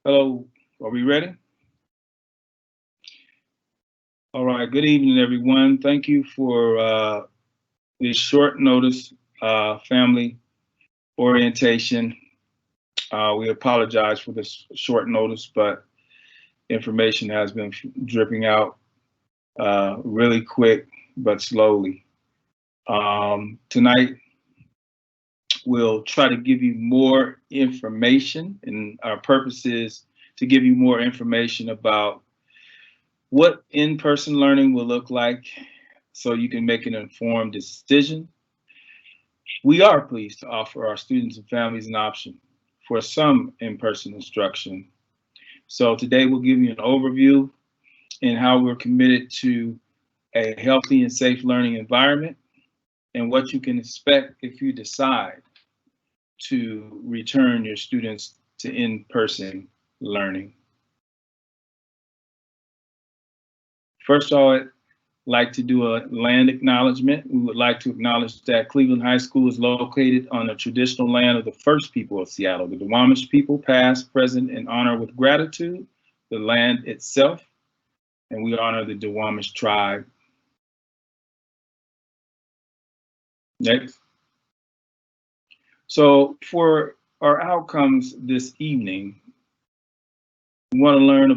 Hello, are we ready? All right, good evening, everyone. Thank you for this short notice family orientation. We apologize for this short notice, but information has been dripping out really quick, but slowly. Tonight, we'll try to give you more information, and our purpose is to give you more information about what in-person learning will look like so you can make an informed decision. We are pleased to offer our students and families an option for some in-person instruction. So today we'll give you an overview and how we're committed to a healthy and safe learning environment and what you can expect if you decide to return your students to in-person learning. First of all, I'd like to do a land acknowledgement. We would like to acknowledge that Cleveland High School is located on the traditional land of the first people of Seattle, the Duwamish people, past, present, and honor with gratitude the land itself, and we honor the Duwamish tribe. Next. So for our outcomes this evening, we're going to learn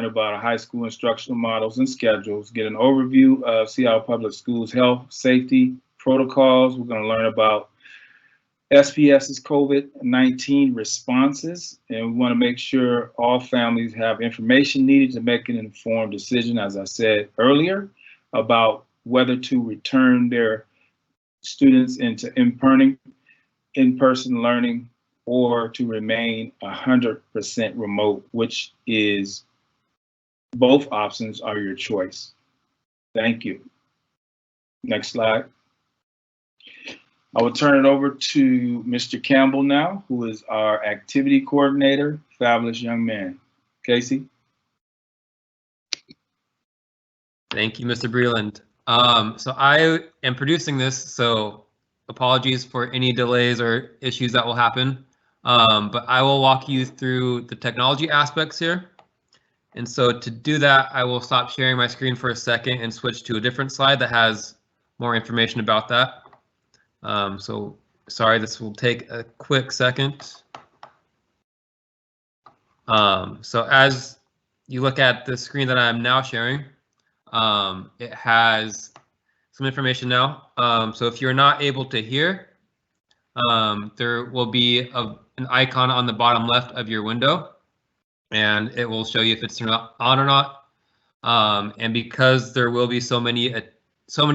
about high school instructional models and schedules, get an overview of Seattle Public Schools health, safety protocols. We're going to learn about SPS's COVID-19 responses, and we want to make sure all families have information needed to make an informed decision, as I said earlier, about whether to return their students into in-person learning or to remain 100% remote, which is both options are your choice. Thank you. Next slide. I will turn it over to Mr. Campbell now, who is our activity coordinator, fabulous young man. Casey. Thank you, Mr. Breland. So I am producing this, so apologies for any delays or issues that will happen. But I will walk you through the technology aspects here. And so to do that, I will stop sharing my screen for a second and switch to a different slide that has more information about that. So sorry, this will take a quick second. So as you look at the screen that I'm now sharing, it has some information now. So if you're not able to hear, there will be an icon on the bottom left of your window, and it will show you if it's on or not. And because there will be so many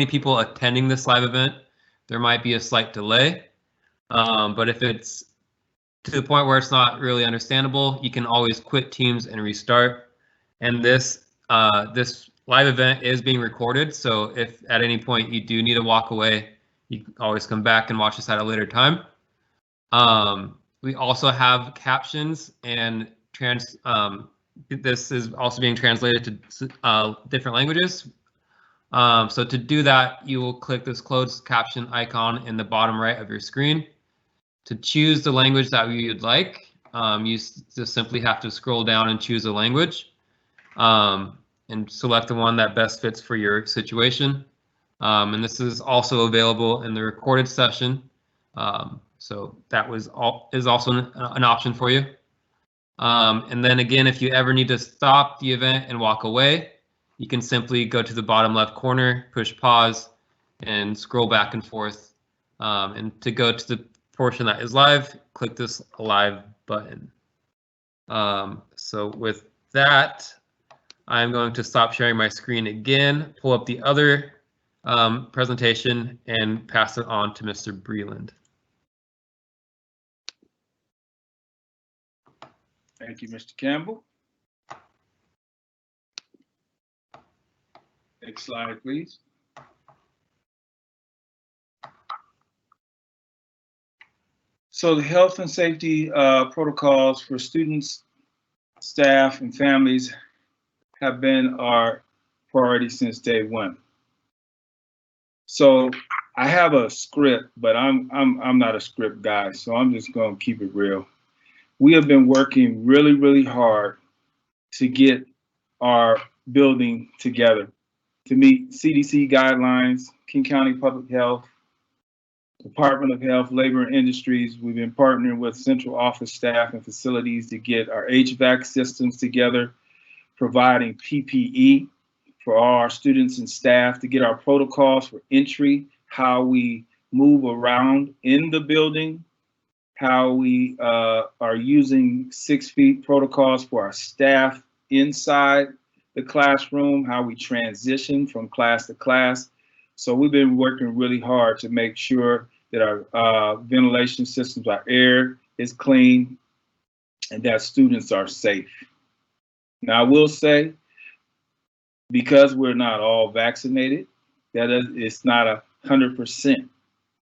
people attending this live event, there might be a slight delay. But if it's to the point where it's not really understandable, you can always quit Teams and restart. And this live event is being recorded, so if at any point you do need to walk away, you can always come back and watch this at a later time. We also have captions, and this is also being translated to different languages. So to do that, you will click this closed caption icon in the bottom right of your screen. To choose the language that you'd like, you just simply have to scroll down and choose a language, and select the one that best fits for your situation. And this is also available in the recorded session. So that is also an option for you. And then again, if you ever need to stop the event and walk away, you can simply go to the bottom left corner, push pause, and scroll back and forth. And to go to the portion that is live, click this live button. So with that, I'm going to stop sharing my screen again, pull up the other presentation, and pass it on to Mr. Breland. Thank you, Mr. Campbell. Next slide, please. So the health and safety protocols for students, staff, and families have been our priority since day one. So I have a script, but I'm not a script guy, so I'm just going to keep it real. we have been working really, really hard to get our building together to meet CDC guidelines, King County Public Health, Department of Health, Labor and Industries. We've been partnering with central office staff and facilities to get our HVAC systems together, providing PPE for all our students and staff, to get our protocols for entry, how we move around in the building, how we are using 6 feet protocols for our staff inside the classroom, how we transition from class to class. So we've been working really hard to make sure that our ventilation systems, our air is clean, and that students are safe. Now, I will say, because we're not all vaccinated, it's not 100%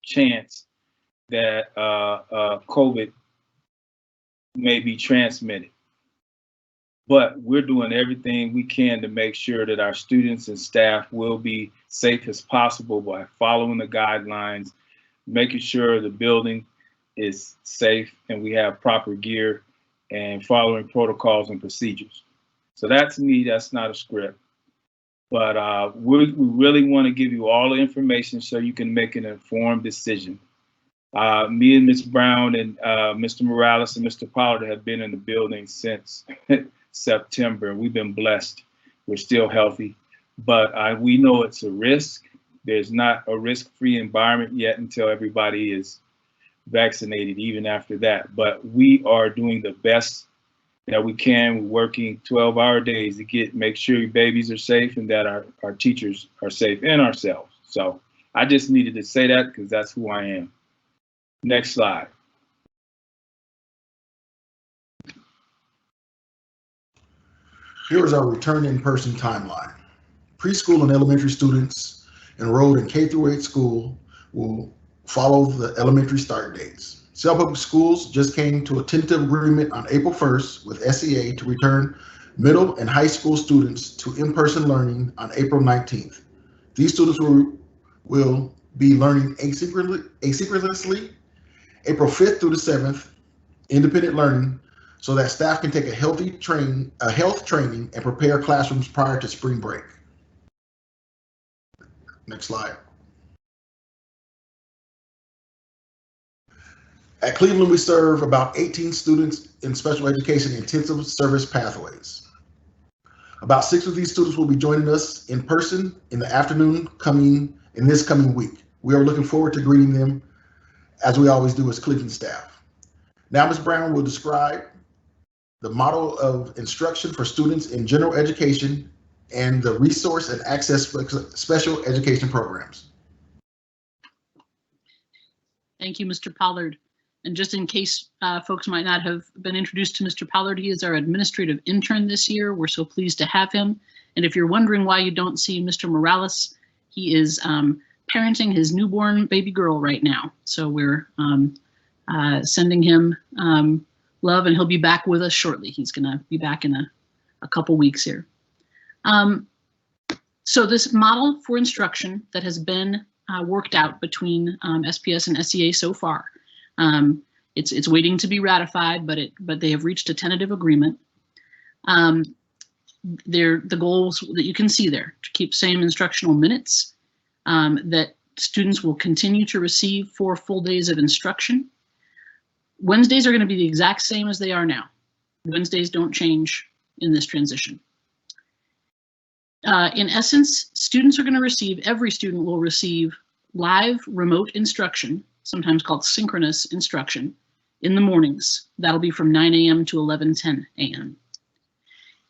chance that COVID may be transmitted. But we're doing everything we can to make sure that our students and staff will be safe as possible by following the guidelines, making sure the building is safe and we have proper gear and following protocols and procedures. So that, to me, that's not a script. But we really want to give you all the information so you can make an informed decision. Me and Ms. Brown and Mr. Morales and Mr. Pollard have been in the building since September. We've been blessed. We're still healthy, but we know it's a risk. There's not a risk-free environment yet until everybody is vaccinated, even after that. But we are doing the best that we can. We're working 12-hour days to make sure your babies are safe and that our teachers are safe and ourselves. So I just needed to say that because that's who I am. Next slide. Here is our return in-person timeline. Preschool and elementary students enrolled in K-8 school will follow the elementary start dates. Selma Public Schools just came to a tentative agreement on April 1st with SEA to return middle and high school students to in-person learning on April 19th. These students will be learning asynchronously April 5th through the 7th, independent learning, so that staff can take a health training and prepare classrooms prior to spring break. Next slide. At Cleveland, we serve about 18 students in special education intensive service pathways. About 6 of these students will be joining us in person in the afternoon this coming week. We are looking forward to greeting them, as we always do as Cleveland staff. Now, Ms. Brown will describe the model of instruction for students in general education and the resource and access special education programs. Thank you, Mr. Pollard. And just in case folks might not have been introduced to Mr. Pollard, he is our administrative intern this year. We're so pleased to have him. And if you're wondering why you don't see Mr. Morales, he is parenting his newborn baby girl right now. So we're sending him love, and he'll be back with us shortly. He's gonna be back in a couple weeks here. So this model for instruction that has been worked out between SPS and SEA so far, it's waiting to be ratified, but they have reached a tentative agreement. The goals that you can see there: to keep same instructional minutes, that students will continue to receive 4 full days of instruction. Wednesdays are going to be the exact same as they are now. Wednesdays don't change in this transition. In essence, students are going to receive, every student will receive live remote instruction, sometimes called synchronous instruction, in the mornings. That'll be from 9 a.m. to 11:10 a.m.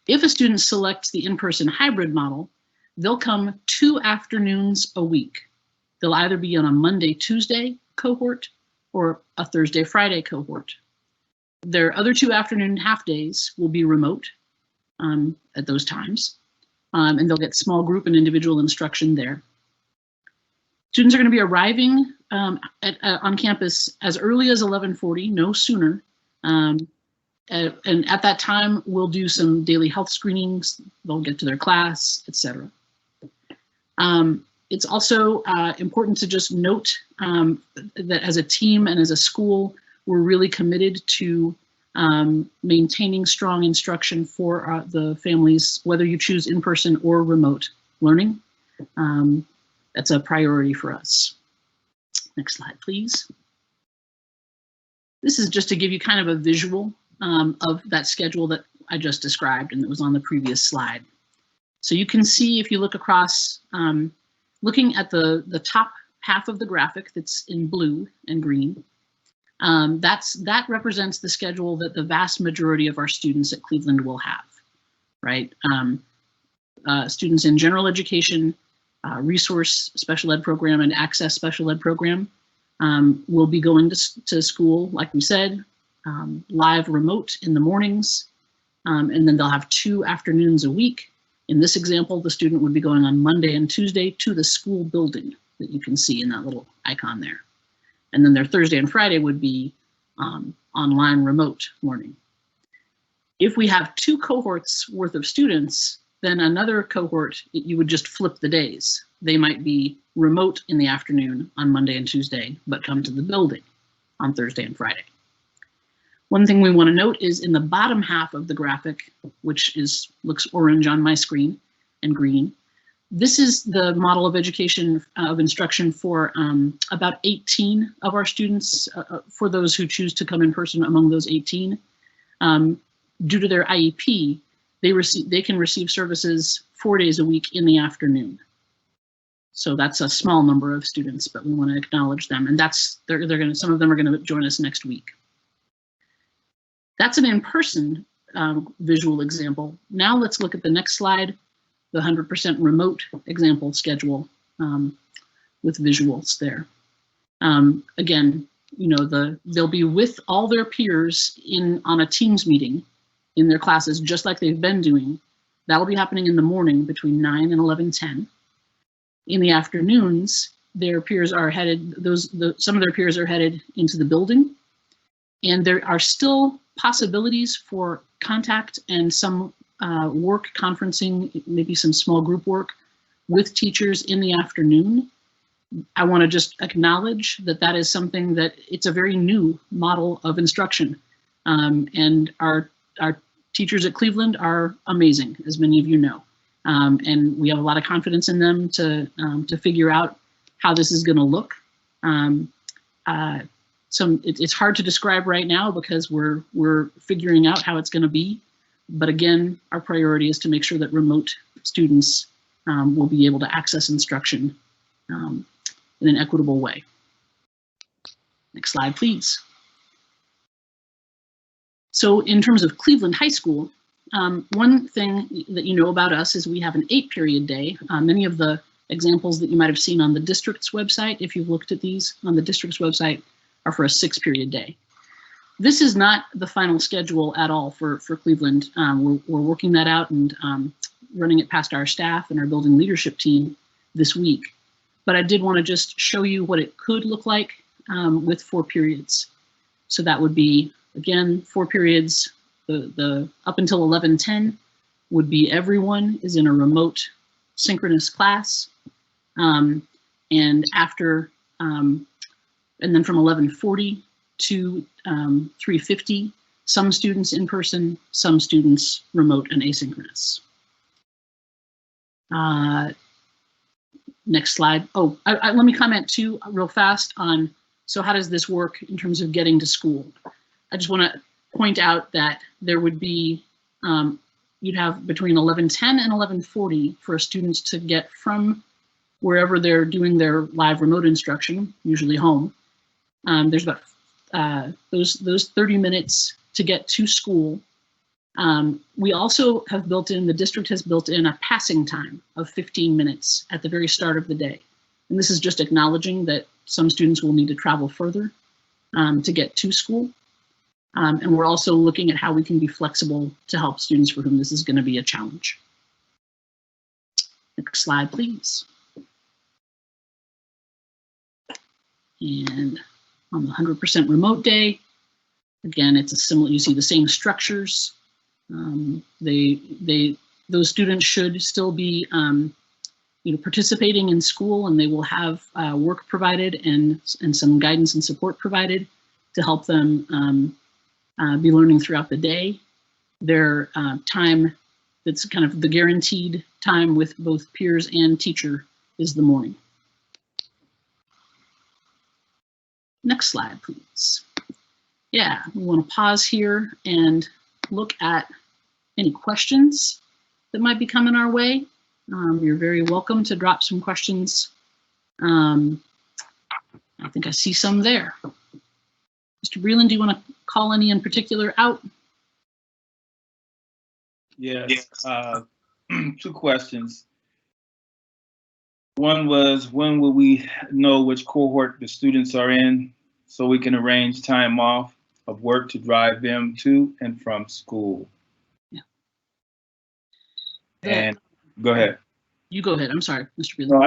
If a student selects the in-person hybrid model, they'll come 2 afternoons a week. They'll either be on a Monday-Tuesday cohort or a Thursday-Friday cohort. Their other 2 afternoon half days will be remote at those times, and they'll get small group and individual instruction there. Students are going to be arriving on campus as early as 11:40, no sooner. And at that time, we'll do some daily health screenings. They'll get to their class, etc. It's also important to just note that as a team and as a school, we're really committed to maintaining strong instruction for the families, whether you choose in-person or remote learning. That's a priority for us. Next slide, please. This is just to give you kind of a visual of that schedule that I just described and that was on the previous slide. So you can see if you look across, looking at the top half of the graphic that's in blue and green, that represents the schedule that the vast majority of our students at Cleveland will have, right? Students in general education, resource special ed program, and access special ed program will be going to school, like we said, live remote in the mornings, and then they'll have 2 afternoons a week. In this example, the student would be going on Monday and Tuesday to the school building that you can see in that little icon there. And then their Thursday and Friday would be online remote learning. If we have 2 cohorts worth of students, then another cohort, you would just flip the days. They might be remote in the afternoon on Monday and Tuesday, but come to the building on Thursday and Friday. One thing we want to note is in the bottom half of the graphic, which looks orange on my screen and green, this is the model of education of instruction for about 18 of our students, for those who choose to come in person among those 18. Due to their IEP, they can receive services 4 days a week in the afternoon. So that's a small number of students, but we want to acknowledge them, and some of them are going to join us next week. That's an in-person visual example. Now let's look at the next slide, the 100% remote example schedule with visuals there. Again, you know, they'll be with all their peers on a Teams meeting in their classes, just like they've been doing. That'll be happening in the morning between 9 and 11:10. In the afternoons, their peers are headed, some of their peers are headed into the building, and there are still possibilities for contact and some work conferencing, maybe some small group work with teachers in the afternoon. I want to just acknowledge that is something that it's a very new model of instruction. And our teachers at Cleveland are amazing, as many of you know. And we have a lot of confidence in them to figure out how this is going to look. It's hard to describe right now because we're figuring out how it's going to be. But again, our priority is to make sure that remote students will be able to access instruction in an equitable way. Next slide, please. So in terms of Cleveland High School, one thing that you know about us is we have an 8-period day. Many of the examples that you might have seen on the district's website, if you've looked at these on the district's website, are for a 6-period day. This is not the final schedule at all for Cleveland. We're working that out and running it past our staff and our building leadership team this week. But I did want to just show you what it could look like with 4 periods. So that would be, again, 4 periods. The up until 11:10 would be everyone is in a remote synchronous class, and after and then from 11:40 to 3:50, some students in person, some students remote and asynchronous. Next slide. Oh, let me comment too real fast on, so how does this work in terms of getting to school? I just want to point out that there would be, you'd have between 11:10 and 11:40 for students to get from wherever they're doing their live remote instruction, usually home. There's about those 30 minutes to get to school. We also have the district has built in a passing time of 15 minutes at the very start of the day. And this is just acknowledging that some students will need to travel further to get to school. And we're also looking at how we can be flexible to help students for whom this is going to be a challenge. Next slide, please. And on the 100% remote day, again, it's a similar, you see the same structures. Those students should still be participating in school, and they will have work provided and some guidance and support provided to help them be learning throughout the day. Their time that's kind of the guaranteed time with both peers and teacher is the morning. Next slide, please. Yeah, we want to pause here and look at any questions that might be coming our way. You're very welcome to drop some questions. I think I see some there. Mr. Breland, do you want to call any in particular out? Yes, 2 questions. One was, when will we know which cohort the students are in so we can arrange time off of work to drive them to and from school? Yeah. And go ahead. You go ahead. I'm sorry, Mr. Breland. No,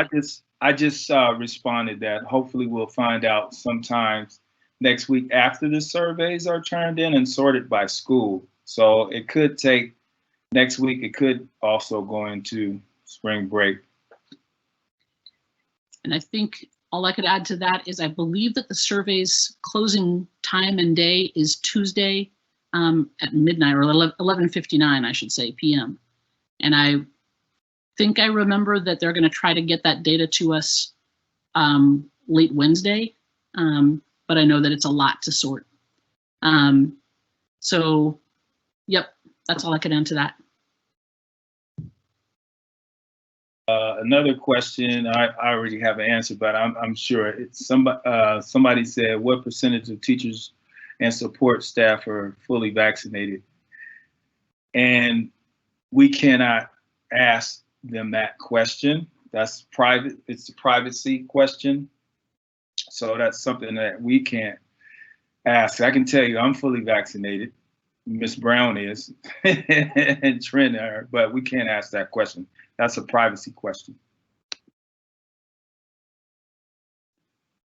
I just responded that hopefully we'll find out sometimes next week after the surveys are turned in and sorted by school. So it could take next week. It could also go into spring break. And I think all I could add to that is I believe that the survey's closing time and day is Tuesday at midnight, or 11:59, I should say, p.m. And I think I remember that they're going to try to get that data to us late Wednesday, but I know that it's a lot to sort. So, yep, that's all I could add to that. Another question, I already have an answer, but I'm sure it's somebody said, what percentage of teachers and support staff are fully vaccinated? And we cannot ask them that question. That's private. It's a privacy question. So that's something that we can't ask. I can tell you I'm fully vaccinated. Ms. Brown is, and Trent are, but we can't ask that question. That's a privacy question.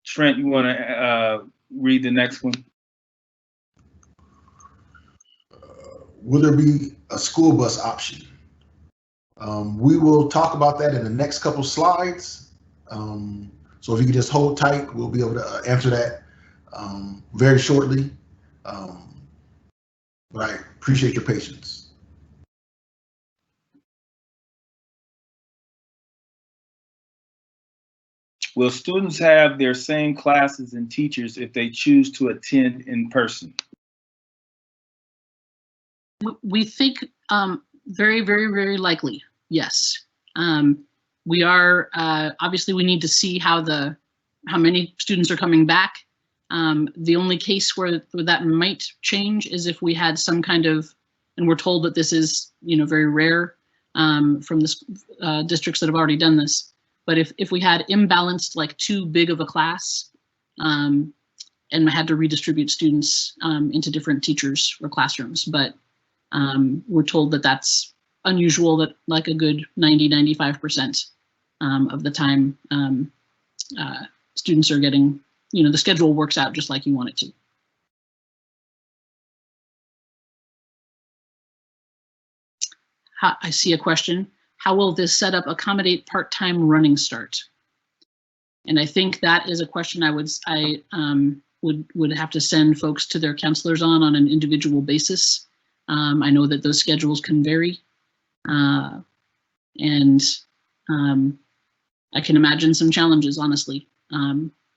Trent, you want to read the next one? Will there be a school bus option? We will talk about that in the next couple slides. So if you can just hold tight, we'll be able to answer that very shortly. But I appreciate your patience. Will students have their same classes and teachers if they choose to attend in person? We think very, very, very likely, yes. We are, obviously we need to see how many students are coming back. The only case where that might change is if we had some kind of, and we're told that this is, very rare from the districts that have already done this. But if we had imbalanced, like too big of a class, and had to redistribute students into different teachers or classrooms, but we're told that that's unusual, that like a good 90–95% of the time students are getting, the schedule works out just like you want it to. I see a question. How will this setup accommodate part-time running start? And I think that is a question I would have to send folks to their counselors on an individual basis. I know that those schedules can vary, and I can imagine some challenges, honestly,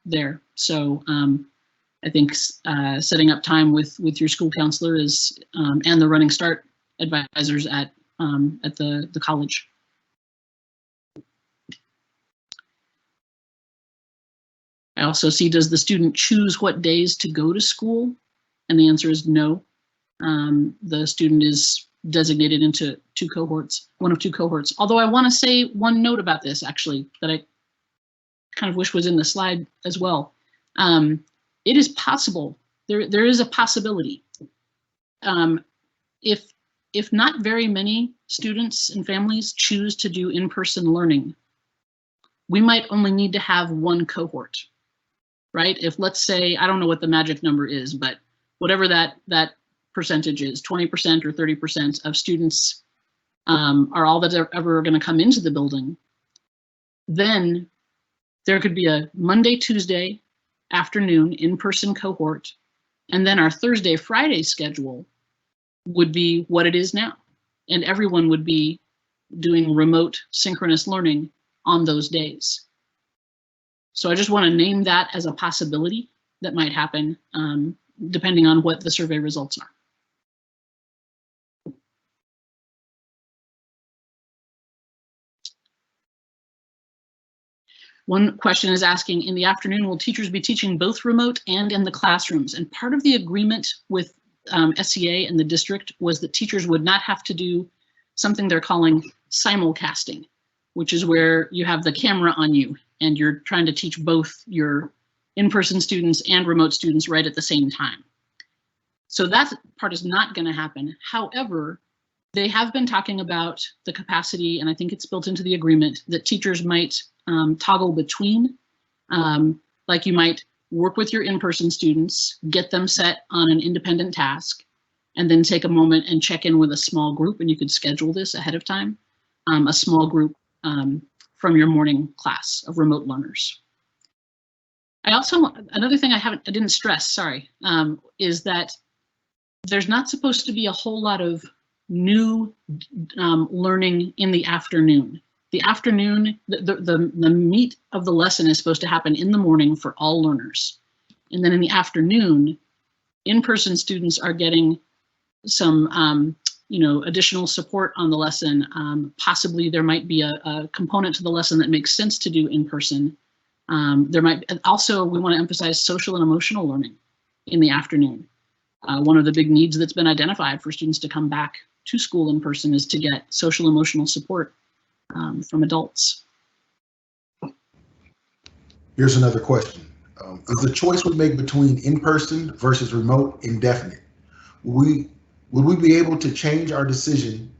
there. So I think setting up time with your school counselor is and the Running Start advisors at the college. I also see, does the student choose what days to go to school? And the answer is no. The student is designated into one of two cohorts. Although I want to say one note about this, actually, that I kind of wish was in the slide as well. It is possible, there is a possibility. If not very many students and families choose to do in-person learning, we might only need to have one cohort, right? If, let's say, I don't know what the magic number is, but whatever that percentage is, 20% or 30% of students are all that are ever going to come into the building, then there could be a Monday, Tuesday afternoon in-person cohort, And then our Thursday, Friday schedule would be what it is now. And everyone would be doing remote synchronous learning on those days. So I just want to name that as a possibility that might happen, depending on what the survey results are. One question is asking, in the afternoon, will teachers be teaching both remote and in the classrooms? And part of the agreement with SEA and the district was that teachers would not have to do something they're calling simulcasting, which is where you have the camera on you and you're trying to teach both your in-person students and remote students right at the same time. So that part is not going to happen. However, they have been talking about the capacity, and I think it's built into the agreement, that teachers might toggle between, like you might work with your in-person students, get them set on an independent task, and then take a moment and check in with a small group, and you could schedule this ahead of time, a small group from your morning class of remote learners. I also, another thing I didn't stress, sorry, is that there's not supposed to be a whole lot of new learning in the afternoon. The afternoon, the meat of the lesson is supposed to happen in the morning for all learners. And then in the afternoon, in-person students are getting some additional support on the lesson. Possibly there might be a component to the lesson that makes sense to do in person. There might also, we want to emphasize social and emotional learning in the afternoon. One of the big needs that's been identified for students to come back to school in person is to get social emotional support from adults. Here's another question. If the choice we make between in-person versus remote indefinite, would we be able to change our decision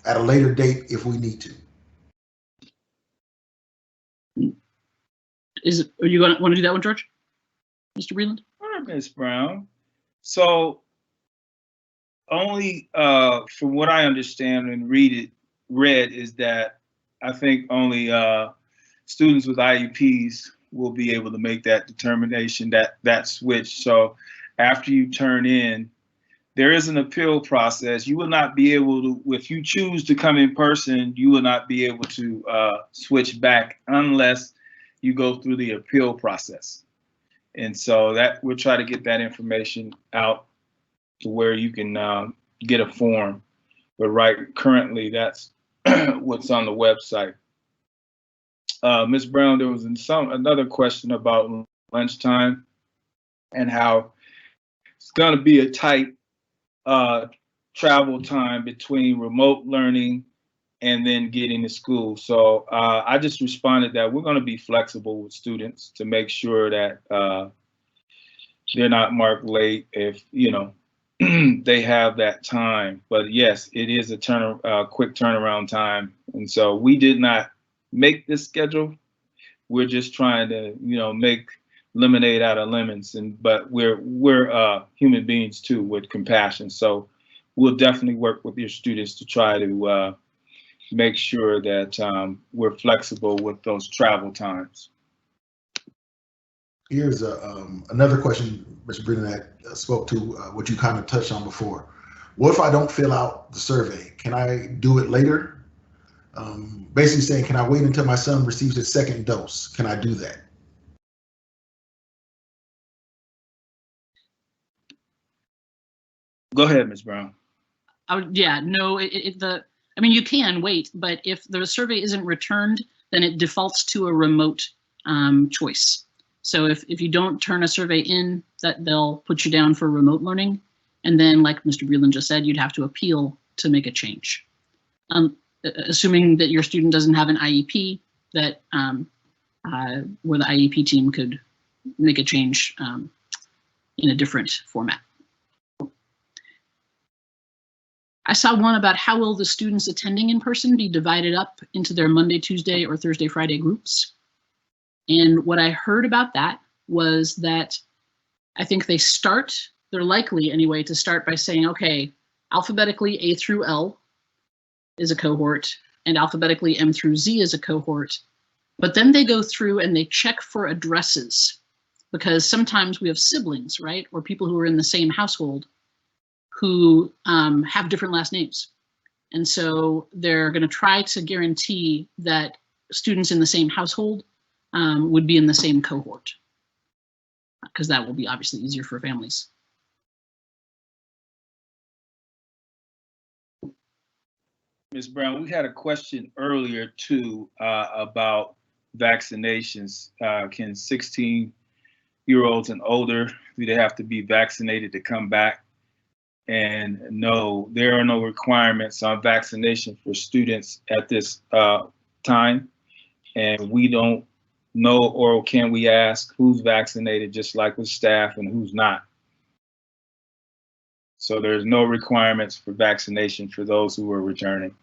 at a later date if we need to? Are you going to want to do that one, George? Mr. Breland? All right, Ms. Brown. So only from what I understand and read is that I think only students with IEPs will be able to make that determination, that switch. So after you turn in, there is an appeal process. You will not be able to, if you choose to come in person, you will not be able to switch back unless you go through the appeal process. And so that we'll try to get that information out to where you can get a form. But currently that's what's on the website. Ms. Brown, there was another question about lunchtime and how it's going to be a tight travel time between remote learning and then getting to school. So I just responded that we're going to be flexible with students to make sure that they're not marked late if, they have that time. But yes, it is a quick turnaround time. And so we did not make this schedule. We're just trying to, make lemonade out of lemons. But we're human beings too with compassion. So we'll definitely work with your students to try to make sure that we're flexible with those travel times. Here's another question, Mr. Breland, that spoke to what you kind of touched on before. What if I don't fill out the survey? Can I do it later? Basically saying, can I wait until my son receives his second dose? Can I do that? Go ahead, Ms. Brown. You can wait, but if the survey isn't returned, then it defaults to a remote choice. So if you don't turn a survey in, that they'll put you down for remote learning. And then, like Mr. Breland just said, you'd have to appeal to make a change. Assuming that your student doesn't have an IEP, that where the IEP team could make a change in a different format. I saw one about how will the students attending in person be divided up into their Monday, Tuesday, or Thursday, Friday groups. And what I heard about that was that I think they're likely anyway to start by saying, okay, alphabetically A through L is a cohort and alphabetically M through Z is a cohort. But then they go through and they check for addresses. because sometimes we have siblings, right? Or people who are in the same household who have different last names. And so they're going to try to guarantee that students in the same household would be in the same cohort, because that will be obviously easier for families. Ms. Brown, we had a question earlier too about vaccinations. Can 16-year-olds and older, do they have to be vaccinated to come back? And no, there are no requirements on vaccination for students at this time. And we don't know, or can we ask who's vaccinated, just like with staff, and who's not. So there's no requirements for vaccination for those who are returning.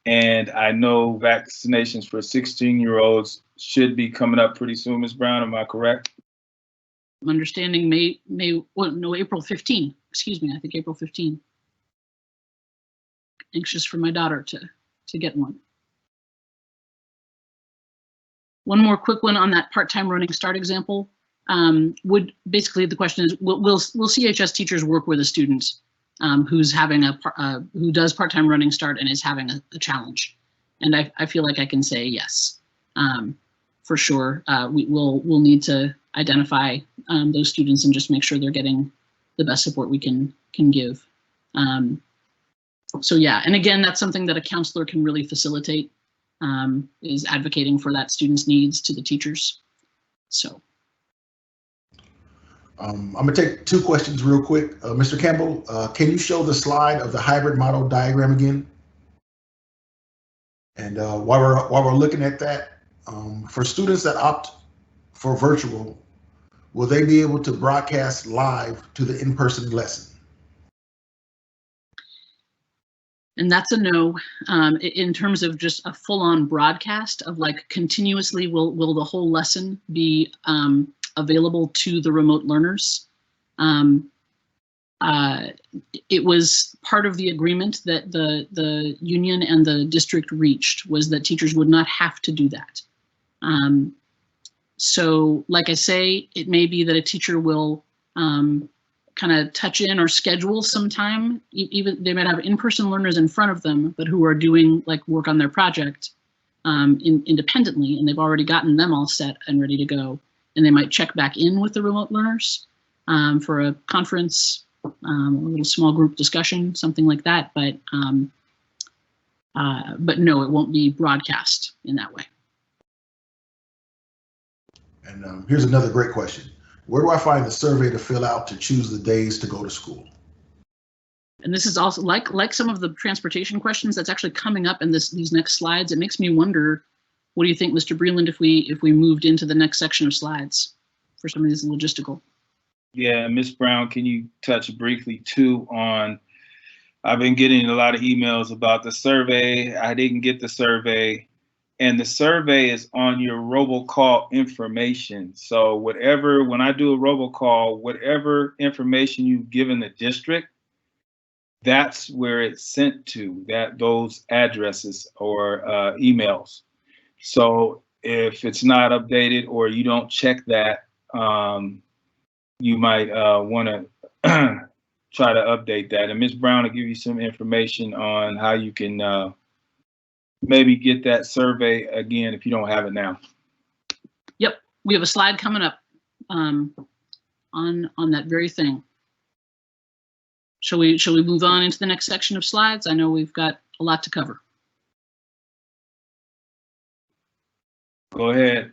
And I know vaccinations for 16-year-olds should be coming up pretty soon, Ms. Brown, am I correct? I'm understanding April 15, excuse me, I think April 15. Anxious for my daughter to get one. One more quick one on that part-time running start example. Would basically the question is, will CHS teachers work with a student who's having who does part-time running start and is having a challenge? And I feel like I can say yes, for sure. We'll need to identify those students and just make sure they're getting the best support we can give. So yeah, and again, that's something that a counselor can really facilitate, is advocating for that student's needs to the teachers. So. I'm going to take two questions real quick. Mr. Campbell, can you show the slide of the hybrid model diagram again? And while we're looking at that, for students that opt for virtual, will they be able to broadcast live to the in-person lesson? And that's a no. In terms of just a full-on broadcast of like continuously, will the whole lesson be available to the remote learners? It was part of the agreement that the union and the district reached, was that teachers would not have to do that. So like I say, it may be that a teacher will kind of touch in or schedule some time. Even they might have in-person learners in front of them, but who are doing like work on their project independently, and they've already gotten them all set and ready to go. And they might check back in with the remote learners for a conference, a little small group discussion, something like that. But no, it won't be broadcast in that way. And here's another great question. Where do I find the survey to fill out to choose the days to go to school? And this is also like some of the transportation questions that's actually coming up in these next slides. It makes me wonder, what do you think, Mr. Breland, if we moved into the next section of slides for some of these logistical? Yeah, Ms. Brown, can you touch briefly too on, I've been getting a lot of emails about the survey. I didn't get the survey, and the survey is on your robocall information. So whatever, when I do a robocall, whatever information you've given the district, that's where it's sent to, those addresses or emails. So if it's not updated or you don't check that, you might want to try to update that. And Ms. Brown will give you some information on how you can maybe get that survey again if you don't have it now. Yep, we have a slide coming up on that very thing. Shall we move on into the next section of slides? I know we've got a lot to cover. Go ahead.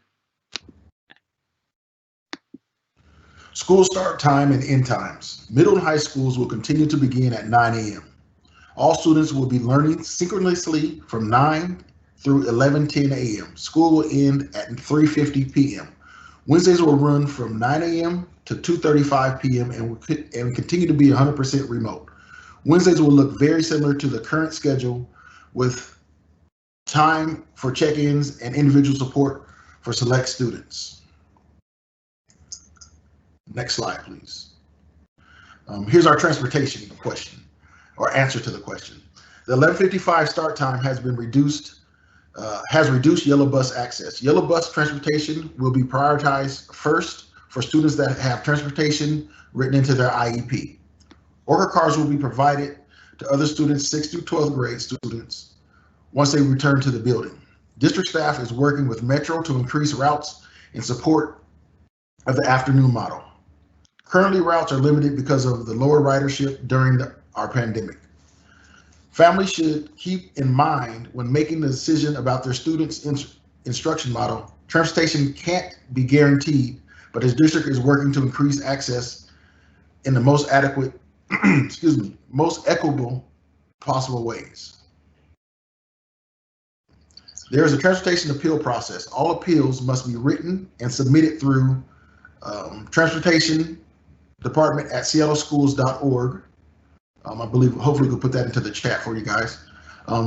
School start time and end times. Middle and high schools will continue to begin at 9 a.m. All students will be learning synchronously from 9 through 11:10 a.m. School will end at 3:50 p.m. Wednesdays will run from 9 a.m. to 2:35 p.m. and continue to be 100% remote. Wednesdays will look very similar to the current schedule, with time for check-ins and individual support for select students. Next slide, please. Here's our transportation question, or answer to the question. The 11:55 start time has been reduced has reduced yellow bus access. Yellow bus transportation will be prioritized first for students that have transportation written into their IEP. Orca cars will be provided to other students, 6th through 12th grade students, once they return to the building. District staff is working with Metro to increase routes in support of the afternoon model. Currently, routes are limited because of the lower ridership during our pandemic. Families should keep in mind when making the decision about their students' instruction model, transportation can't be guaranteed, but the district is working to increase access in the most adequate, most equitable possible ways. There is a transportation appeal process. All appeals must be written and submitted through transportation department at seattleschools.org. I believe, hopefully we'll put that into the chat for you guys.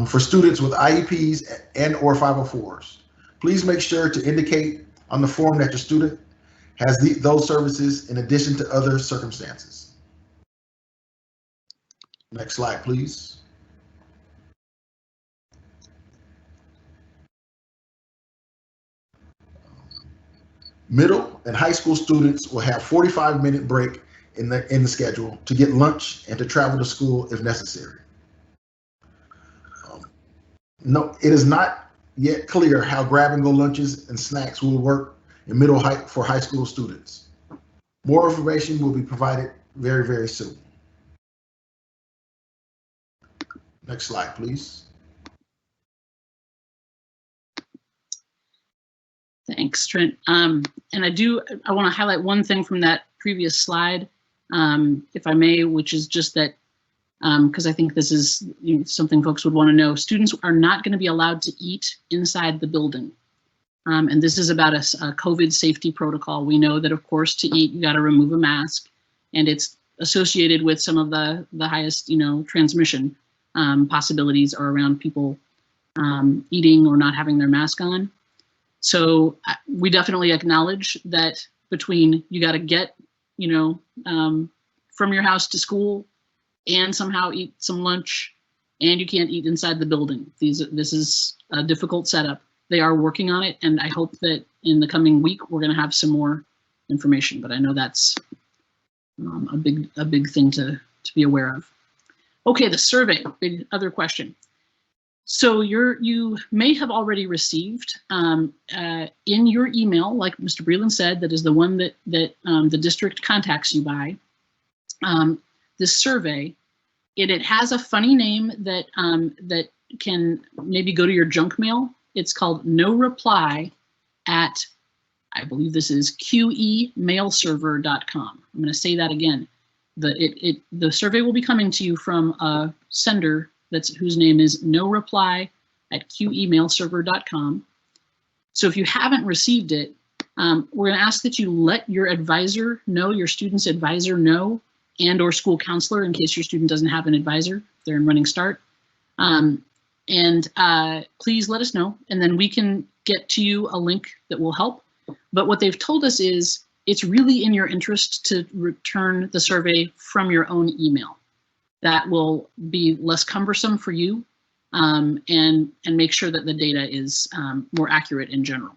For students with IEPs and or 504s, please make sure to indicate on the form that your student has those services in addition to other circumstances. Next slide, please. Middle and high school students will have 45-minute break in the schedule to get lunch and to travel to school if necessary. No, it is not yet clear how grab-and-go lunches and snacks will work in for high school students. More information will be provided very, very soon. Next slide, please. Thanks, Trent. And I want to highlight one thing from that previous slide, if I may, which is just that, because I think this is something folks would want to know. Students are not going to be allowed to eat inside the building. And this is about a COVID safety protocol. We know that, of course, to eat, you got to remove a mask, and it's associated with some of the highest, transmission possibilities are around people eating or not having their mask on. So we definitely acknowledge that between you got to get, from your house to school and somehow eat some lunch, and you can't eat inside the building. This is a difficult setup. They are working on it, and I hope that in the coming week we're going to have some more information. But I know that's a big thing to be aware of. Okay, the survey, big other question. So you may have already received in your email, like Mr. Breland said, that is the one that the district contacts you by, this survey. It has a funny name that that can maybe go to your junk mail. It's called No Reply at, I believe this is qemailserver.com. I'm going to say that again. The survey will be coming to you from a sender whose name is No Reply at qemailserver.com. So if you haven't received it, we're going to ask that you let your advisor know, your student's advisor know, and or school counselor in case your student doesn't have an advisor. They're in Running Start. Please let us know, and then we can get to you a link that will help. But what they've told us is it's really in your interest to return the survey from your own email. That will be less cumbersome for you, and make sure that the data is more accurate in general.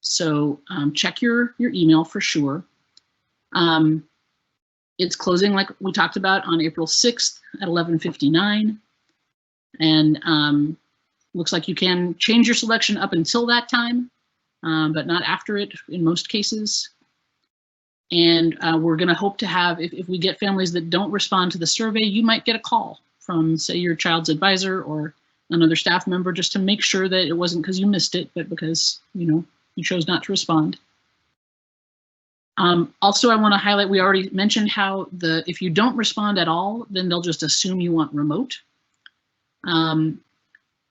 So check your email for sure. It's closing, like we talked about, on April 6th at 11:59. And looks like you can change your selection up until that time, but not after it in most cases. And we're going to hope to have, if we get families that don't respond to the survey, you might get a call from, say, your child's advisor or another staff member, just to make sure that it wasn't because you missed it, but because you chose not to respond. Also, I want to highlight, we already mentioned how if you don't respond at all, then they'll just assume you want remote. I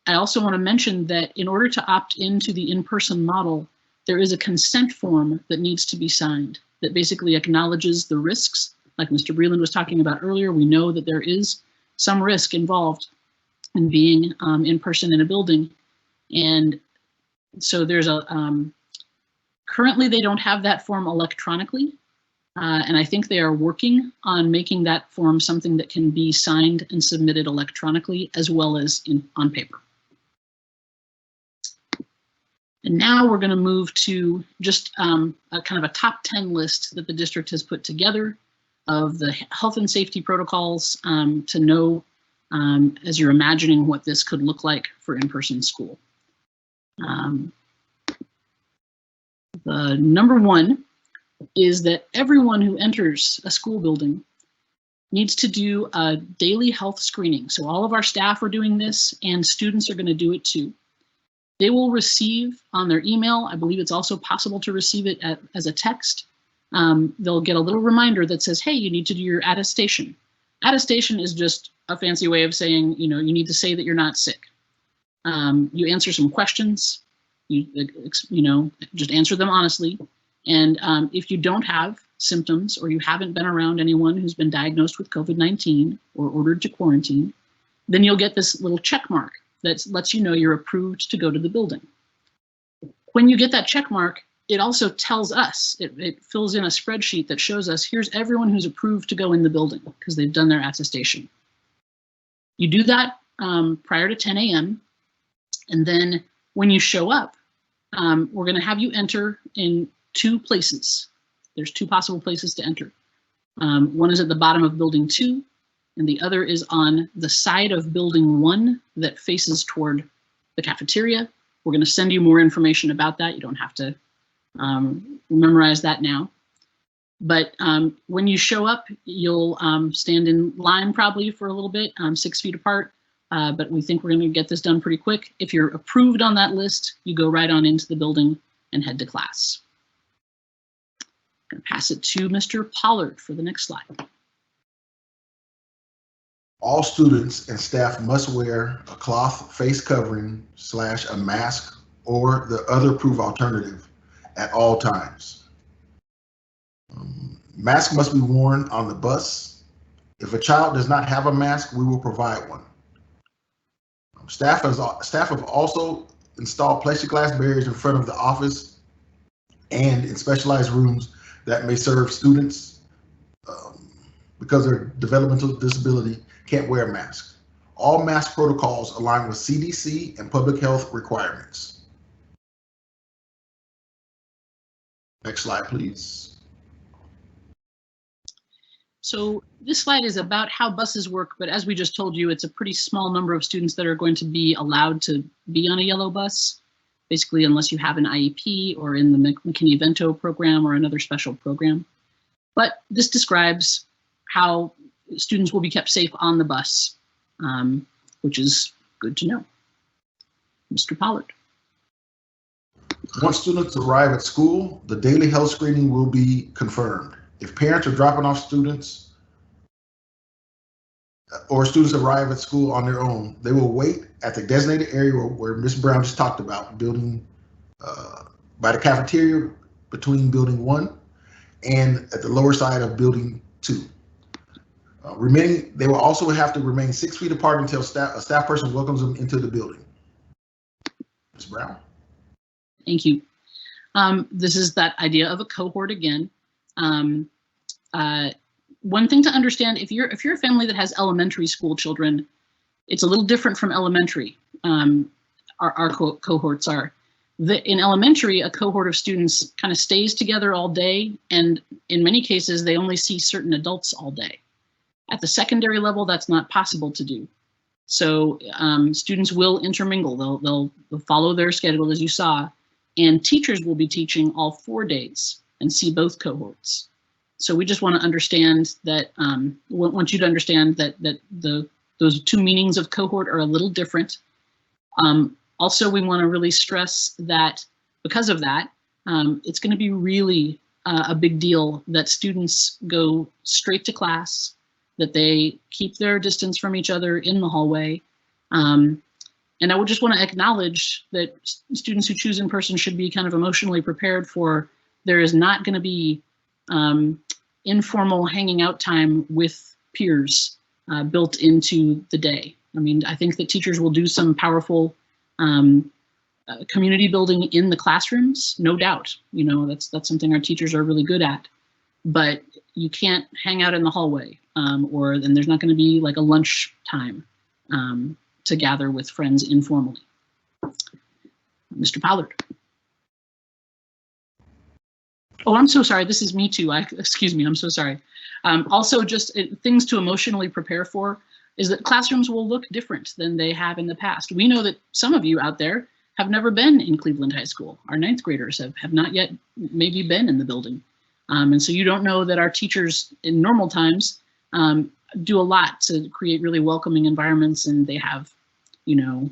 also want to mention that in order to opt into the in-person model, there is a consent form that needs to be signed that basically acknowledges the risks. Like Mr. Breland was talking about earlier, we know that there is some risk involved in being in person in a building. And so there's currently they don't have that form electronically. And I think they are working on making that form something that can be signed and submitted electronically as well as on paper. And now we're going to move to just a kind of a top 10 list that the district has put together of the health and safety protocols to know as you're imagining what this could look like for in-person school. The number one is that everyone who enters a school building needs to do a daily health screening. So all of our staff are doing this and students are going to do it too. They will receive on their email, I believe it's also possible to receive it as a text. They'll get a little reminder that says, hey, you need to do your attestation. Attestation is just a fancy way of saying, you need to say that you're not sick. You answer some questions, just answer them honestly. And if you don't have symptoms or you haven't been around anyone who's been diagnosed with COVID-19 or ordered to quarantine, then you'll get this little check mark that lets you know you're approved to go to the building. When you get that check mark, it also tells us, it fills in a spreadsheet that shows us, here's everyone who's approved to go in the building because they've done their attestation. You do that prior to 10 a.m. And then when you show up, we're going to have you enter in 2 places. There's 2 possible places to enter. One is at the bottom of building 2, and the other is on the side of building 1 that faces toward the cafeteria. We're going to send you more information about that. You don't have to memorize that now. But when you show up, you'll stand in line probably for a little bit, 6 feet apart. But we think we're going to get this done pretty quick. If you're approved on that list, you go right on into the building and head to class. I'm going to pass it to Mr. Pollard for the next slide. All students and staff must wear a cloth face covering / a mask or the other approved alternative at all times. Mask must be worn on the bus. If a child does not have a mask, we will provide one. Staff have also installed plexiglass barriers in front of the office and in specialized rooms that may serve students because of their developmental disability can't wear a mask. All mask protocols align with CDC and public health requirements. Next slide, please. So this slide is about how buses work, but as we just told you, it's a pretty small number of students that are going to be allowed to be on a yellow bus, basically unless you have an IEP or in the McKinney-Vento program or another special program. But this describes how students will be kept safe on the bus, which is good to know. Mr. Pollard. Once students arrive at school, the daily health screening will be confirmed. If parents are dropping off students or students arrive at school on their own, they will wait at the designated area where Ms. Brown just talked about, building by the cafeteria between building 1 and at the lower side of building 2. They will also have to remain 6 feet apart until a staff person welcomes them into the building. Ms. Brown. Thank you. This is that idea of a cohort again. One thing to understand, if you're a family that has elementary school children, it's a little different from elementary. Our cohorts are. In elementary, a cohort of students kind of stays together all day, and in many cases, they only see certain adults all day. At the secondary level, that's not possible to do. So students will intermingle. They'll follow their schedule, as you saw, and teachers will be teaching all 4 days and see both cohorts. So we just want to understand that, want you to understand that those 2 meanings of cohort are a little different. Also, we want to really stress that because of that, it's going to be really a big deal that students go straight to class, that they keep their distance from each other in the hallway. And I would just want to acknowledge that students who choose in person should be kind of emotionally prepared for there is not going to be informal hanging out time with peers built into the day. I mean, I think that teachers will do some powerful community building in the classrooms, no doubt. That's something our teachers are really good at. But you can't hang out in the hallway, or then there's not going to be like a lunch time to gather with friends informally. Mr. Pollard. Oh, I'm so sorry. This is me too. Excuse me. I'm so sorry. Also, just things to emotionally prepare for is that classrooms will look different than they have in the past. We know that some of you out there have never been in Cleveland High School. Our 9th graders have not yet maybe been in the building. And so you don't know that our teachers in normal times do a lot to create really welcoming environments, and they have, you know,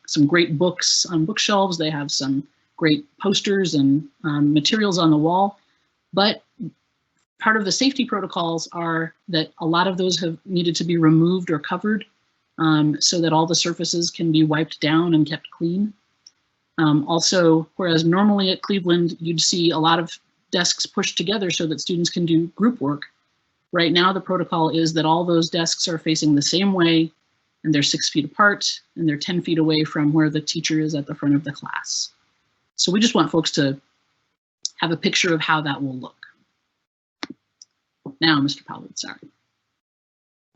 some great books on bookshelves. They have some great posters and materials on the wall, but part of the safety protocols are that a lot of those have needed to be removed or covered so that all the surfaces can be wiped down and kept clean. Also, whereas normally at Cleveland, you'd see a lot of desks pushed together so that students can do group work. Right now, the protocol is that all those desks are facing the same way, and they're 6 feet apart, and they're 10 feet away from where the teacher is at the front of the class. So we just want folks to have a picture of how that will look. Now, Mr. Pollard, sorry.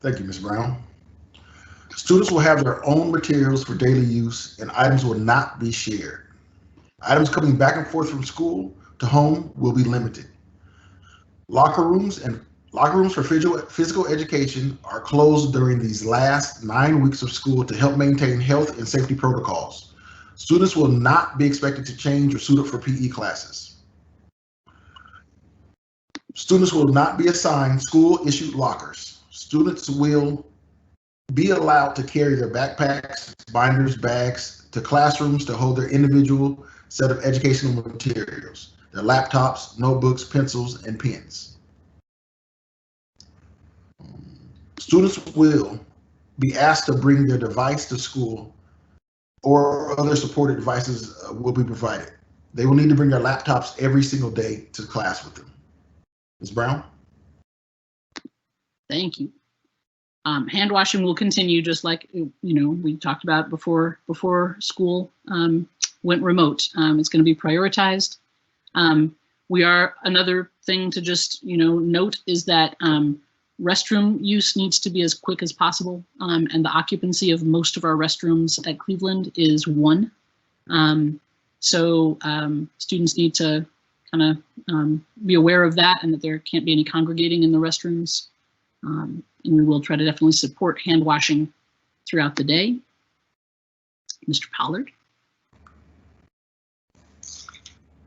Thank you, Ms. Brown. Students will have their own materials for daily use, and items will not be shared. Items coming back and forth from school to home will be limited. Locker rooms for physical education are closed during these last 9 weeks of school to help maintain health and safety protocols. Students will not be expected to change or suit up for PE classes. Students will not be assigned school-issued lockers. Students will be allowed to carry their backpacks, binders, bags to classrooms to hold their individual set of educational materials, their laptops, notebooks, pencils, and pens. Students will be asked to bring their device to school, or other supported devices will be provided. They will need to bring their laptops every single day to class with them. Ms. Brown? Thank you. Hand washing will continue, just like, you know, we talked about before school went remote. It's going to be prioritized. Another thing to just, you know, note is that restroom use needs to be as quick as possible, and the occupancy of most of our restrooms at Cleveland is 1. So students need to kind of be aware of that, and that there can't be any congregating in the restrooms. And we will try to definitely support hand washing throughout the day. Mr. Pollard?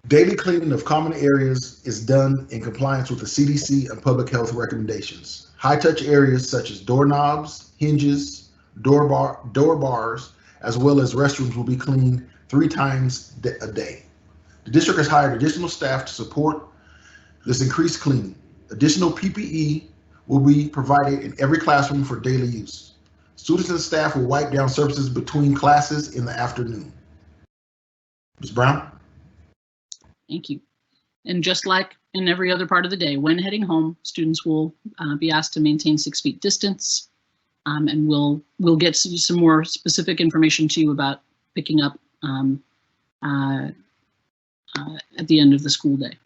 Daily cleaning of common areas is done in compliance with the CDC and public health recommendations. High-touch areas such as doorknobs, hinges, door bars, as well as restrooms will be cleaned 3 times a day. The district has hired additional staff to support this increased cleaning. Additional PPE will be provided in every classroom for daily use. Students and staff will wipe down surfaces between classes in the afternoon. Ms. Brown? Thank you. And just like in every other part of the day, when heading home, students will be asked to maintain 6 feet distance, and we'll get some more specific information to you about picking up at the end of the school day.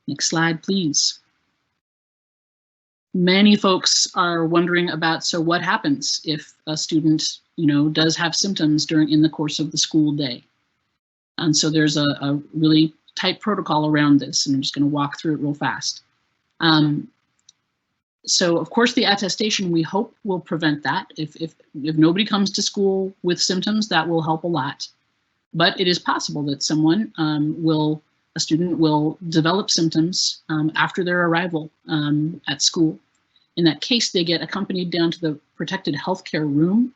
Next slide, please. Many folks are wondering about, so what happens if a student, you know, does have symptoms in the course of the school day? And so there's a really tight protocol around this, and I'm just going to walk through it real fast. So of course the attestation, we hope, will prevent that. If nobody comes to school with symptoms, that will help a lot. But it is possible that someone a student will develop symptoms after their arrival at school. In that case, they get accompanied down to the protected healthcare room.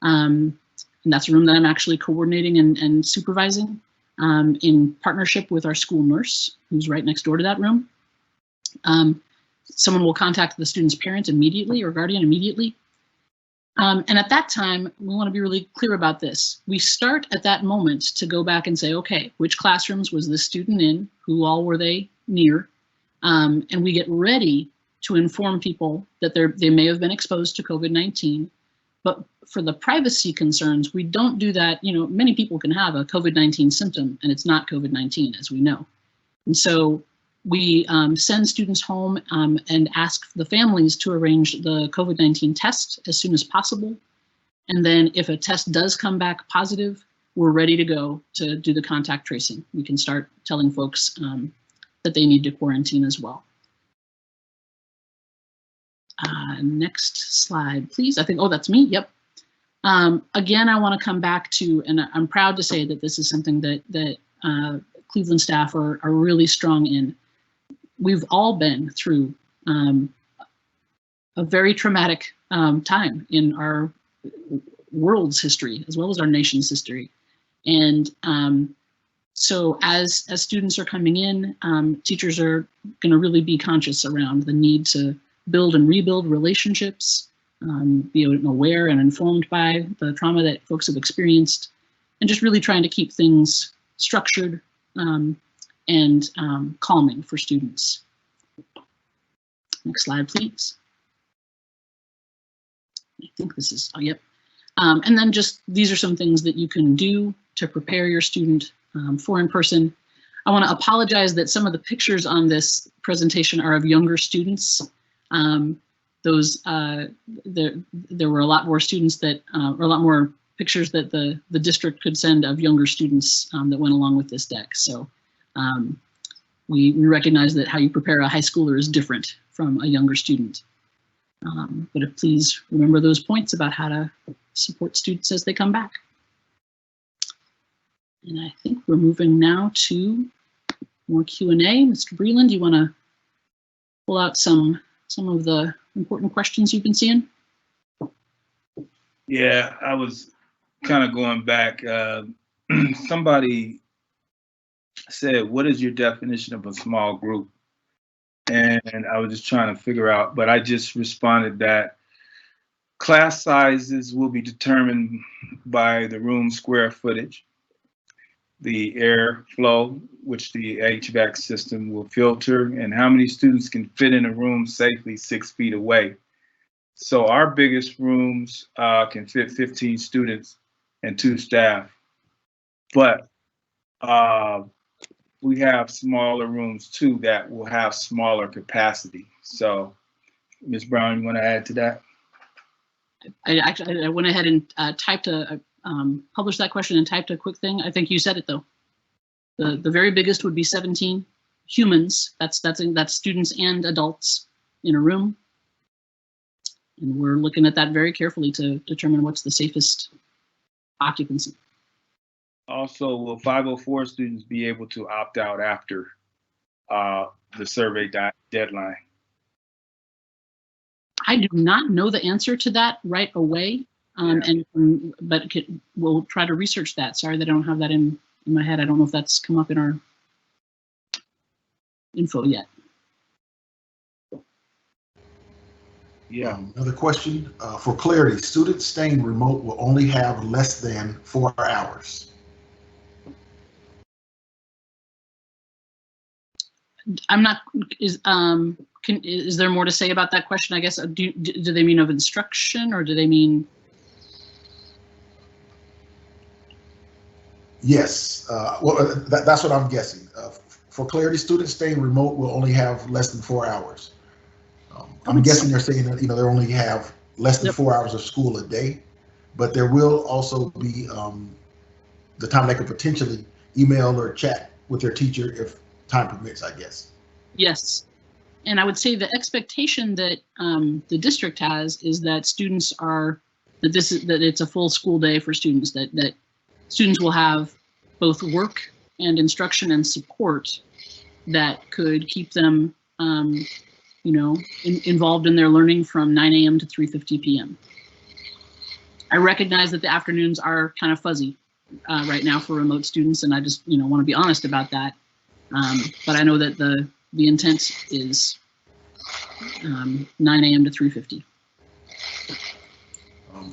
And that's a room that I'm actually coordinating and supervising in partnership with our school nurse, who's right next door to that room. Someone will contact the student's parent immediately or guardian immediately. And at that time, we want to be really clear about this. We start at that moment to go back and say, okay, which classrooms was this student in? Who all were they near? And we get ready to inform people that they may have been exposed to COVID-19. But for the privacy concerns, we don't do that. You know, many people can have a COVID-19 symptom, and it's not COVID-19, as we know. And so we send students home and ask the families to arrange the COVID-19 test as soon as possible. And then if a test does come back positive, we're ready to go to do the contact tracing. We can start telling folks that they need to quarantine as well. Next slide, please. I think, oh, that's me. Yep. Again, I want to come back to, and I'm proud to say that this is something that Cleveland staff are really strong in. We've all been through a very traumatic time in our world's history, as well as our nation's history. And so as students are coming in, teachers are going to really be conscious around the need to build and rebuild relationships, be aware and informed by the trauma that folks have experienced, and just really trying to keep things structured and calming for students. Next slide, please. I think this is, oh, yep. And then just, these are some things that you can do to prepare your student for in-person. I want to apologize that some of the pictures on this presentation are of younger students. There were a lot more students that, or a lot more pictures that the district could send of younger students that went along with this deck. So we recognize that how you prepare a high schooler is different from a younger student. But please remember those points about how to support students as they come back. And I think we're moving now to more Q&A. Mr. Breland, do you want to pull out some of the important questions you've been seeing? Yeah, I was kind of going back. Somebody said, what is your definition of a small group? And I was just trying to figure out, but I just responded that class sizes will be determined by the room square footage, the air flow, which the HVAC system will filter, and how many students can fit in a room safely 6 feet away. So our biggest rooms can fit 15 students and 2 staff, but we have smaller rooms too that will have smaller capacity. So Ms. Brown, you want to add to that? I went ahead and published that question and typed a quick thing. I think you said it though. The very biggest would be 17 humans. That's students and adults in a room. And we're looking at that very carefully to determine what's the safest occupancy. Also, will 504 students be able to opt out after the survey deadline? I do not know the answer to that right away, but we'll try to research that. Sorry that I don't have that in my head. I don't know if that's come up in our info yet. Yeah. Another question, for clarity, students staying remote will only have less than 4 hours. I'm not, is there more to say about that question? I guess, do they mean of instruction or do they mean? Yes, well, that's what I'm guessing. For clarity, students staying remote will only have less than 4 hours. I'm guessing they're saying that, they only have less than 4 hours of school a day, but there will also be the time they could potentially email or chat with their teacher if time permits, I guess. Yes, and I would say the expectation that the district has is that students that it's a full school day for students, that students will have both work and instruction and support that could keep them involved in their learning from 9 a.m. to 3:50 p.m. I recognize that the afternoons are kind of fuzzy right now for remote students, and I just want to be honest about that. But I know that the intent is 9 a.m. to 3:50.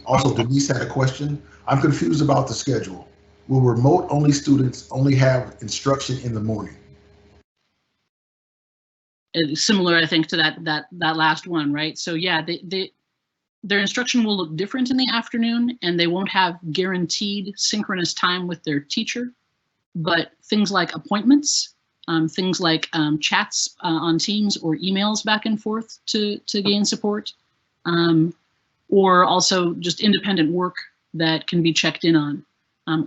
Also, Denise had a question. I'm confused about the schedule. Will remote-only students only have instruction in the morning? It's similar, I think, to that last one, right? So yeah, their instruction will look different in the afternoon, and they won't have guaranteed synchronous time with their teacher. But things like appointments, things like chats on Teams or emails back and forth to gain support, or also just independent work that can be checked in on,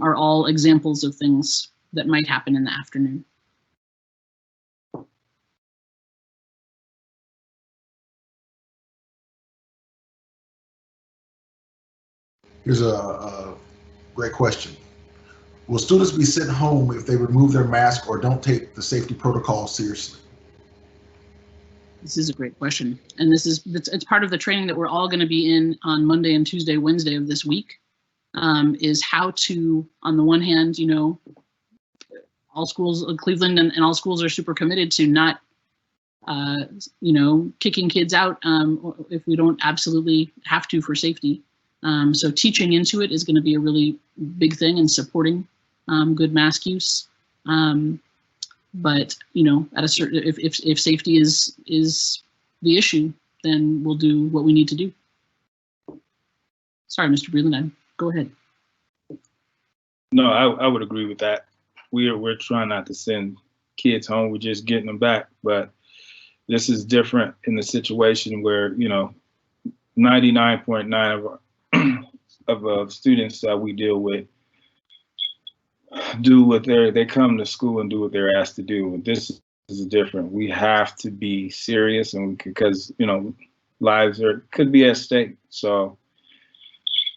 are all examples of things that might happen in the afternoon. Here's a great question. Will students be sent home if they remove their mask or don't take the safety protocol seriously? This is a great question. And it's part of the training that we're all going to be in on Monday and Tuesday, Wednesday of this week, is how to, on the one hand, you know, all schools, Cleveland and all schools are super committed to not, you know, kicking kids out if we don't absolutely have to for safety. So teaching into it is going to be a really big thing, and supporting good mask use. But you know, at a certain, if safety is the issue, then we'll do what we need to do. Sorry, Mr. Breland, go ahead. No, I would agree with that. We're trying not to send kids home. We're just getting them back. But this is different in the situation where, you know, 99.9 of students that we deal with do what they come to school and do what they're asked to do. This is different. We have to be serious, and because, you know, lives could be at stake. So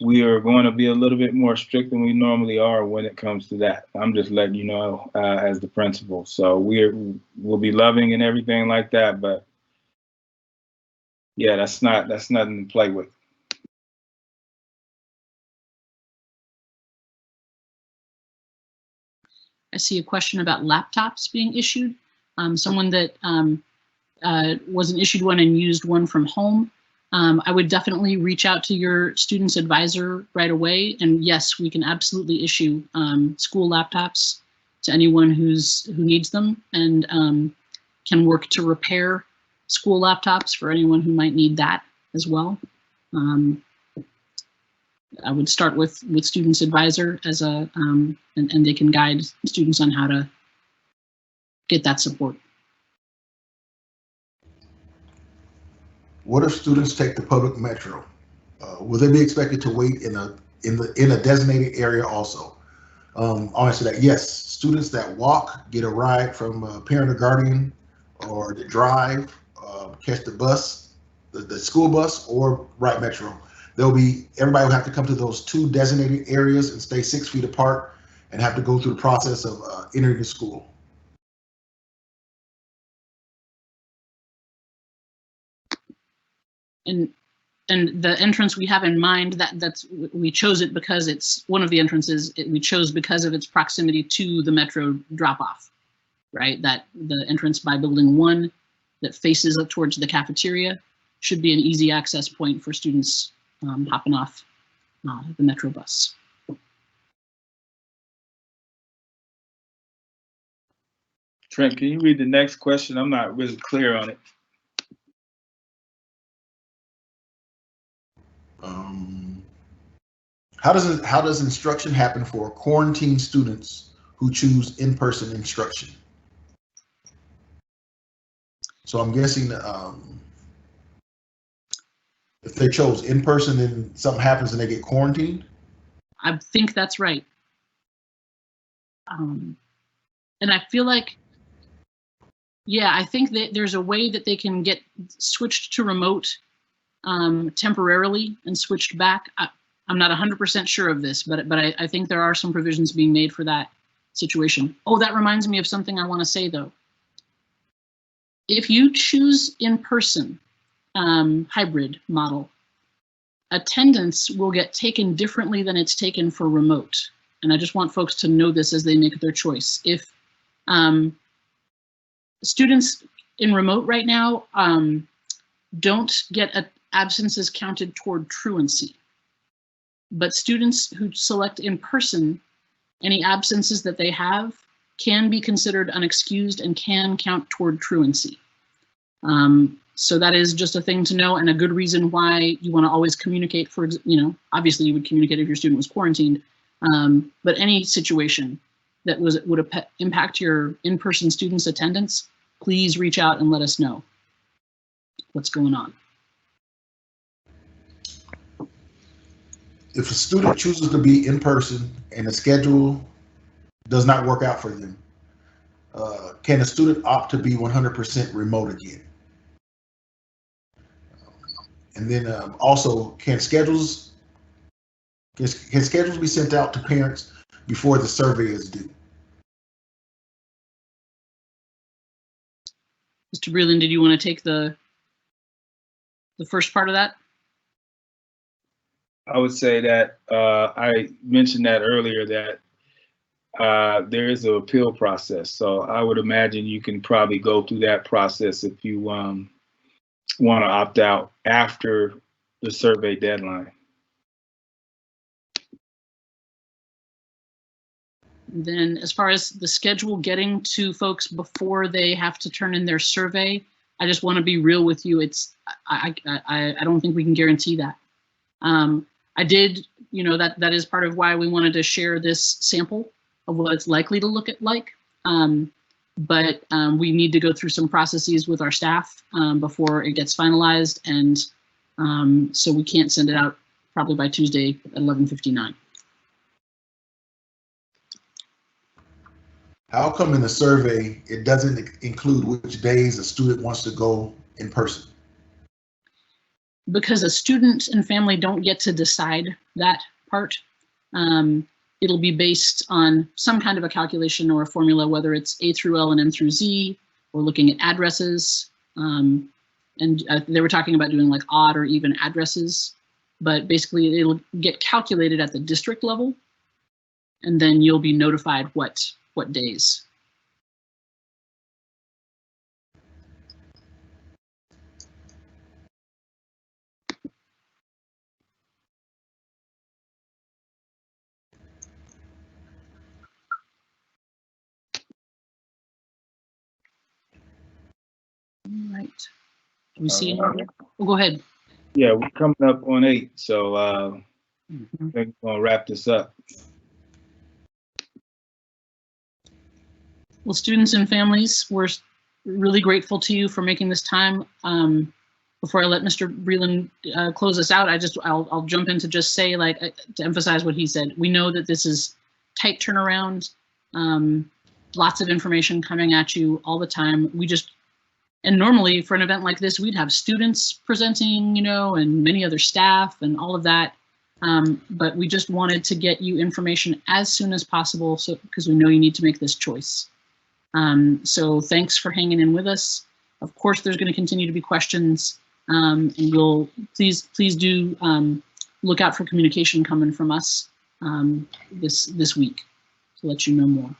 we are going to be a little bit more strict than we normally are when it comes to that. I'm just letting you know as the principal. So we'll be loving and everything like that, but yeah, that's nothing to play with. I see a question about laptops being issued. Someone that wasn't issued one and used one from home. I would definitely reach out to your student's advisor right away. And yes, we can absolutely issue school laptops to anyone who needs them, and can work to repair school laptops for anyone who might need that as well. I would start with student's advisor as a, and they can guide students on how to get that support. What if students take the public metro? Will they be expected to wait in a designated area also? I'll answer that. Yes, students that walk, get a ride from a parent or guardian, or that drive, catch the bus, the school bus, or ride metro. Everybody will have to come to those 2 designated areas and stay 6 feet apart, and have to go through the process of entering the school. And the entrance we have in mind, we chose it because it's one of the entrances we chose because of its proximity to the metro drop-off, right? That the entrance by building 1 that faces up towards the cafeteria should be an easy access point for students hopping off the metro bus. Trent, can you read the next question? I'm not really clear on it. How does instruction happen for quarantine students who choose in-person instruction? So I'm guessing if they chose in-person and something happens and they get quarantined? I think that's right. And I feel like, yeah, I think that there's a way that they can get switched to remote temporarily and switched back. I'm not 100% sure of this, but I think there are some provisions being made for that situation. Oh, that reminds me of something I want to say though. If you choose in-person hybrid model, attendance will get taken differently than it's taken for remote. And I just want folks to know this as they make their choice. If students in remote right now don't get absences counted toward truancy, but students who select in person, any absences that they have can be considered unexcused and can count toward truancy. So that is just a thing to know, and a good reason why you want to always communicate. For, you know, obviously you would communicate if your student was quarantined, but any situation that would impact your in-person students' attendance, please reach out and let us know what's going on. If a student chooses to be in person and the schedule does not work out for them, can a student opt to be 100% remote again? And then also, can schedules Can schedules be sent out to parents before the survey is due? Mr. Breland, did you want to take the first part of that? I would say that I mentioned that earlier, that there is an appeal process. So I would imagine you can probably go through that process if you want to opt out after the survey deadline. Then as far as the schedule getting to folks before they have to turn in their survey, I just want to be real with you. I don't think we can guarantee that. I did, that is part of why we wanted to share this sample of what it's likely to look like. But we need to go through some processes with our staff before it gets finalized. And so we can't send it out probably by Tuesday at 11:59. How come in the survey it doesn't include which days a student wants to go in person? Because a student and family don't get to decide that part. It'll be based on some kind of a calculation or a formula, whether it's A through L and M through Z, or looking at addresses. And they were talking about doing like odd or even addresses, but basically it'll get calculated at the district level, and then you'll be notified what days. All right. Do we see anything? Oh, go ahead. Yeah, we're coming up on 8, so I think we're gonna wrap this up. Well, students and families, we're really grateful to you for making this time. Before I let Mr. Breland close us out, I'll jump in to just say, to emphasize what he said. We know that this is tight turnaround, lots of information coming at you all the time. And normally for an event like this, we'd have students presenting, and many other staff and all of that. But we just wanted to get you information as soon as possible, because we know you need to make this choice. So thanks for hanging in with us. Of course, there's going to continue to be questions, and you'll please do look out for communication coming from us this week to let you know more.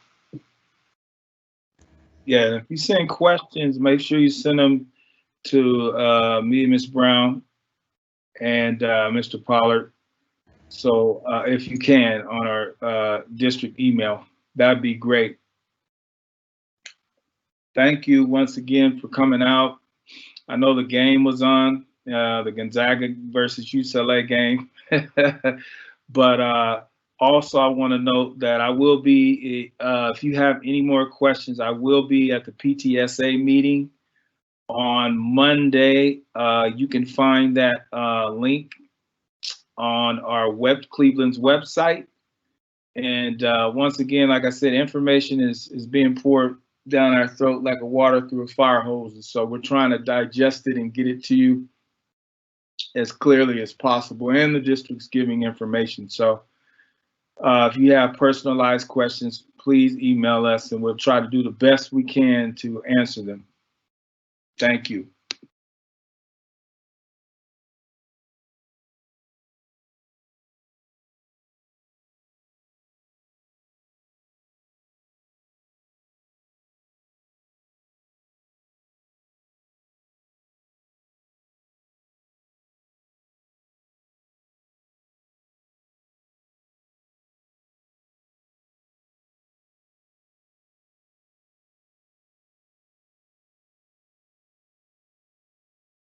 Yeah, if you send questions, make sure you send them to me and Ms. Brown and Mr. Pollard. So if you can, on our district email, that'd be great. Thank you once again for coming out. I know the game was on, the Gonzaga versus UCLA game, but also I want to note that I will be, if you have any more questions, I will be at the PTSA meeting on Monday. You can find that link on our Cleveland's website. And once again, like I said, information is being poured down our throat like a water through a fire hose. And so we're trying to digest it and get it to you as clearly as possible, and the district's giving information. So if you have personalized questions, please email us and we'll try to do the best we can to answer them. Thank you.